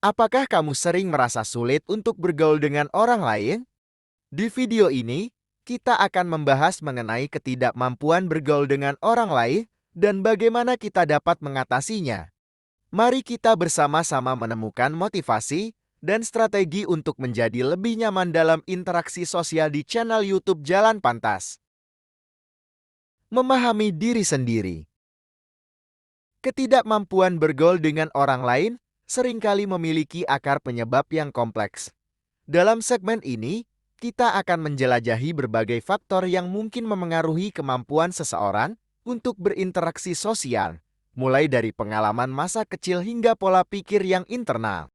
Apakah kamu sering merasa sulit untuk bergaul dengan orang lain? Di video ini, kita akan membahas mengenai ketidakmampuan bergaul dengan orang lain dan bagaimana kita dapat mengatasinya. Mari kita bersama-sama menemukan motivasi dan strategi untuk menjadi lebih nyaman dalam interaksi sosial di channel YouTube Jalan Pantas. Memahami diri sendiri. Ketidakmampuan bergaul dengan orang lain seringkali memiliki akar penyebab yang kompleks. Dalam segmen ini, kita akan menjelajahi berbagai faktor yang mungkin memengaruhi kemampuan seseorang untuk berinteraksi sosial, mulai dari pengalaman masa kecil hingga pola pikir yang internal.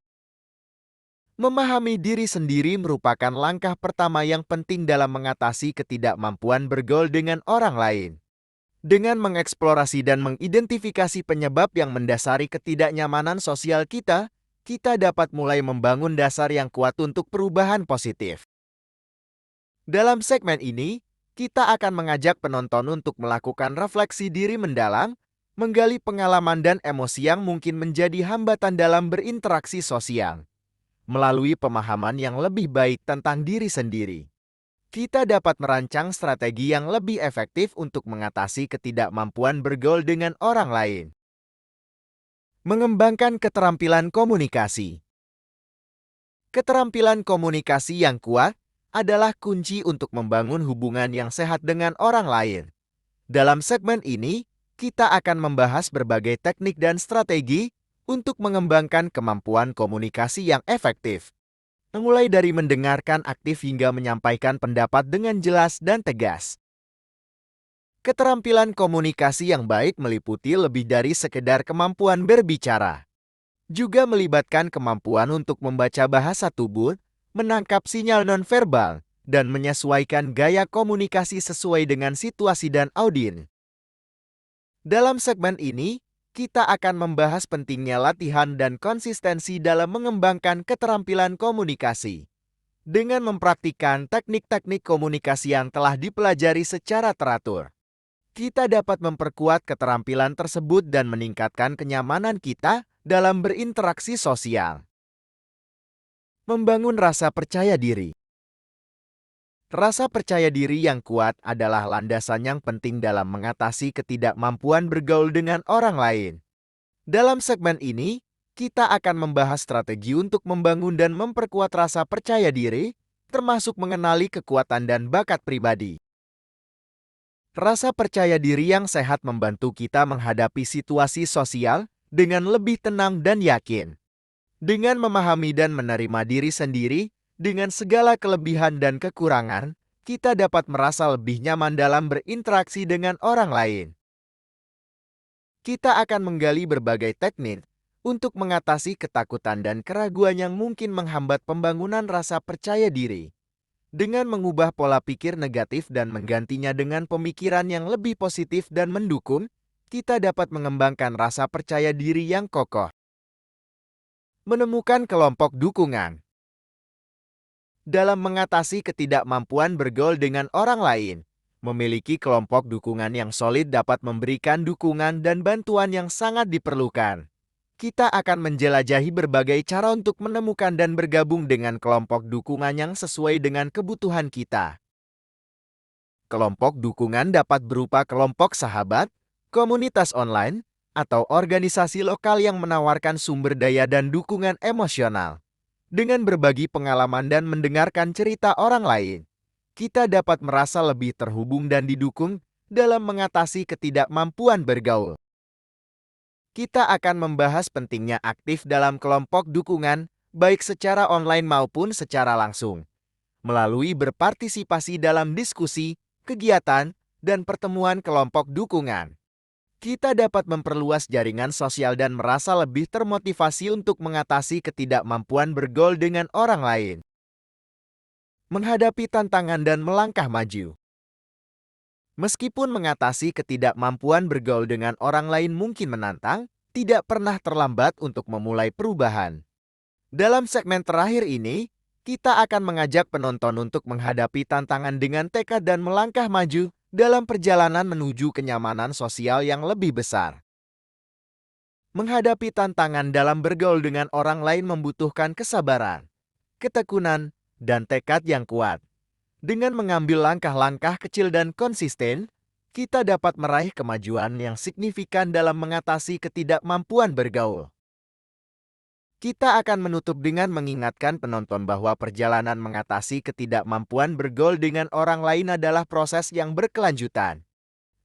Memahami diri sendiri merupakan langkah pertama yang penting dalam mengatasi ketidakmampuan bergaul dengan orang lain. Dengan mengeksplorasi dan mengidentifikasi penyebab yang mendasari ketidaknyamanan sosial kita dapat mulai membangun dasar yang kuat untuk perubahan positif. Dalam segmen ini, kita akan mengajak penonton untuk melakukan refleksi diri mendalam, menggali pengalaman dan emosi yang mungkin menjadi hambatan dalam berinteraksi sosial. Melalui pemahaman yang lebih baik tentang diri sendiri, kita dapat merancang strategi yang lebih efektif untuk mengatasi ketidakmampuan bergaul dengan orang lain. Mengembangkan keterampilan komunikasi. Keterampilan komunikasi yang kuat adalah kunci untuk membangun hubungan yang sehat dengan orang lain. Dalam segmen ini, kita akan membahas berbagai teknik dan strategi untuk mengembangkan kemampuan komunikasi yang efektif. Mulai dari mendengarkan aktif hingga menyampaikan pendapat dengan jelas dan tegas. Keterampilan komunikasi yang baik meliputi lebih dari sekedar kemampuan berbicara. Juga melibatkan kemampuan untuk membaca bahasa tubuh, menangkap sinyal nonverbal, dan menyesuaikan gaya komunikasi sesuai dengan situasi dan audiens. Dalam segmen ini, kita akan membahas pentingnya latihan dan konsistensi dalam mengembangkan keterampilan komunikasi. Dengan mempraktikkan teknik-teknik komunikasi yang telah dipelajari secara teratur, kita dapat memperkuat keterampilan tersebut dan meningkatkan kenyamanan kita dalam berinteraksi sosial. Membangun rasa percaya diri. Rasa percaya diri yang kuat adalah landasan yang penting dalam mengatasi ketidakmampuan bergaul dengan orang lain. Dalam segmen ini, kita akan membahas strategi untuk membangun dan memperkuat rasa percaya diri, termasuk mengenali kekuatan dan bakat pribadi. Rasa percaya diri yang sehat membantu kita menghadapi situasi sosial dengan lebih tenang dan yakin. Dengan memahami dan menerima diri sendiri, dengan segala kelebihan dan kekurangan, kita dapat merasa lebih nyaman dalam berinteraksi dengan orang lain. Kita akan menggali berbagai teknik untuk mengatasi ketakutan dan keraguan yang mungkin menghambat pembangunan rasa percaya diri. Dengan mengubah pola pikir negatif dan menggantinya dengan pemikiran yang lebih positif dan mendukung, kita dapat mengembangkan rasa percaya diri yang kokoh. Menemukan kelompok dukungan. Dalam mengatasi ketidakmampuan bergaul dengan orang lain, memiliki kelompok dukungan yang solid dapat memberikan dukungan dan bantuan yang sangat diperlukan. Kita akan menjelajahi berbagai cara untuk menemukan dan bergabung dengan kelompok dukungan yang sesuai dengan kebutuhan kita. Kelompok dukungan dapat berupa kelompok sahabat, komunitas online, atau organisasi lokal yang menawarkan sumber daya dan dukungan emosional. Dengan berbagi pengalaman dan mendengarkan cerita orang lain, kita dapat merasa lebih terhubung dan didukung dalam mengatasi ketidakmampuan bergaul. Kita akan membahas pentingnya aktif dalam kelompok dukungan, baik secara online maupun secara langsung, melalui berpartisipasi dalam diskusi, kegiatan, dan pertemuan kelompok dukungan. Kita dapat memperluas jaringan sosial dan merasa lebih termotivasi untuk mengatasi ketidakmampuan bergaul dengan orang lain. Menghadapi tantangan dan melangkah maju. Meskipun mengatasi ketidakmampuan bergaul dengan orang lain mungkin menantang, tidak pernah terlambat untuk memulai perubahan. Dalam segmen terakhir ini, kita akan mengajak penonton untuk menghadapi tantangan dengan tekad dan melangkah maju dalam perjalanan menuju kenyamanan sosial yang lebih besar. Menghadapi tantangan dalam bergaul dengan orang lain membutuhkan kesabaran, ketekunan, dan tekad yang kuat. Dengan mengambil langkah-langkah kecil dan konsisten, kita dapat meraih kemajuan yang signifikan dalam mengatasi ketidakmampuan bergaul. Kita akan menutup dengan mengingatkan penonton bahwa perjalanan mengatasi ketidakmampuan bergaul dengan orang lain adalah proses yang berkelanjutan.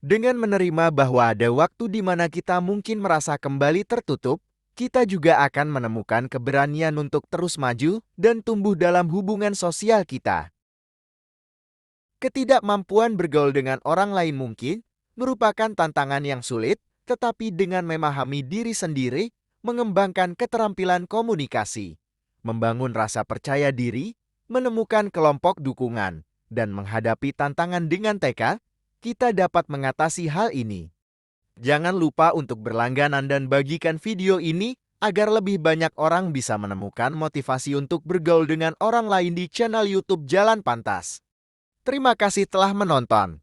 Dengan menerima bahwa ada waktu di mana kita mungkin merasa kembali tertutup, kita juga akan menemukan keberanian untuk terus maju dan tumbuh dalam hubungan sosial kita. Ketidakmampuan bergaul dengan orang lain mungkin merupakan tantangan yang sulit, tetapi dengan memahami diri sendiri, mengembangkan keterampilan komunikasi, membangun rasa percaya diri, menemukan kelompok dukungan, dan menghadapi tantangan dengan tekad, kita dapat mengatasi hal ini. Jangan lupa untuk berlangganan dan bagikan video ini agar lebih banyak orang bisa menemukan motivasi untuk bergaul dengan orang lain di channel YouTube Jalan Pantas. Terima kasih telah menonton.